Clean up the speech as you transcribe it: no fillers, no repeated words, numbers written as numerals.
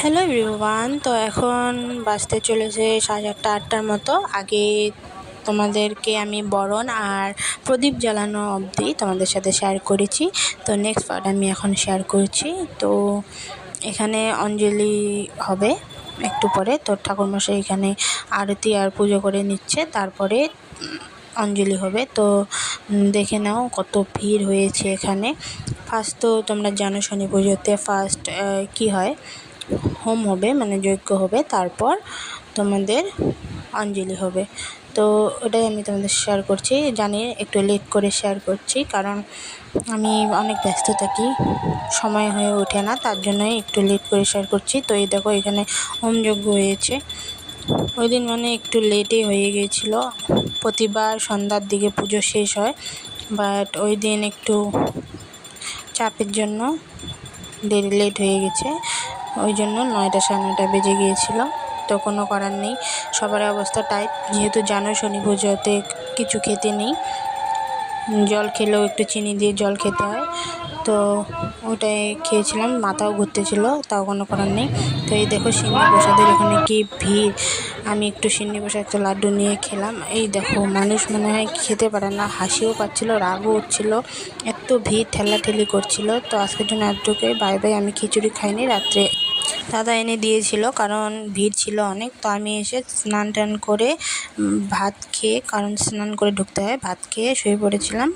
Hello everyone, তো এখন বাজতে চলেছে 7:30-8টার মতো। আগে তোমাদেরকে আমি বরণ আর প্রদীপ জ্বালানো অবধি তোমাদের সাথে শেয়ার করেছি। তো নেক্সট পার্ট আমি এখন শেয়ার করছি। তো এখানে অঞ্জলি হবে একটু পরে। তো ঠাকুরমশাই এখানে আরতি আর পুজো করে নিচ্ছে, তারপরে অঞ্জলি হবে। তো দেখে নাও কত ভিড় হয়েছে এখানে। ফার্স্ট তো তোমরা জানো শনি পুজোতে ফার্স্ট কি হয়, হোম হবে, মানে যজ্ঞ হবে, তারপর তোমাদের অঞ্জলি হবে। তো ওটাই আমি তোমাদের শেয়ার করছি। জানি একটু লেট করে শেয়ার করছি, কারণ আমি অনেক ব্যস্ত থাকি, সময় হয়ে ওঠে না, তার জন্যই একটু লেট করে শেয়ার করছি। তো এই দেখো এখানে হোম যজ্ঞ হয়েছে। ওই দিন মানে একটু লেটই হয়ে গিয়েছিলো। প্রতিবার সন্ধ্যার দিকে পুজো শেষ হয়, বাট ওই দিন একটু চাপের জন্য লেট হয়ে গেছে। ওই জন্য 9টা 9:30 বেজে গিয়েছিলো। তো কোনো করার নেই, সবার অবস্থা টাইট। যেহেতু জানো শনি পুজোতে কিছু খেতে নেই, জল খেলেও একটু চিনি দিয়ে জল খেতে হয়। তো ওটাই খেয়েছিলাম, মাথাও ঘুরতেছিল, তাও কোনো করার নেই। তো এই দেখো সিন্নি প্রসাদের এখানে কি ভিড়। আমি একটু সিন্নি প্রসাদ একটা লাড্ডু নিয়ে খেলাম। এই দেখো মানুষ মনে হয় খেতে পারে না, হাসিও পাচ্ছিলো, রাগও হচ্ছিলো, এত ভিড় ঠেলাঠেলি করছিল। তো আজকের জন্য এতটুকুই, বাই বাই। আমি খিচুড়ি খাইনি, রাত্রে দাদা এনে দিয়েছিল, কারণ ভিড় ছিল অনেক। তো আমি এসে স্নান টান করে ভাত খেয়ে, কারণ স্নান করে ঢুকতে হয়, ভাত খেয়ে শুয়ে পড়েছিলাম।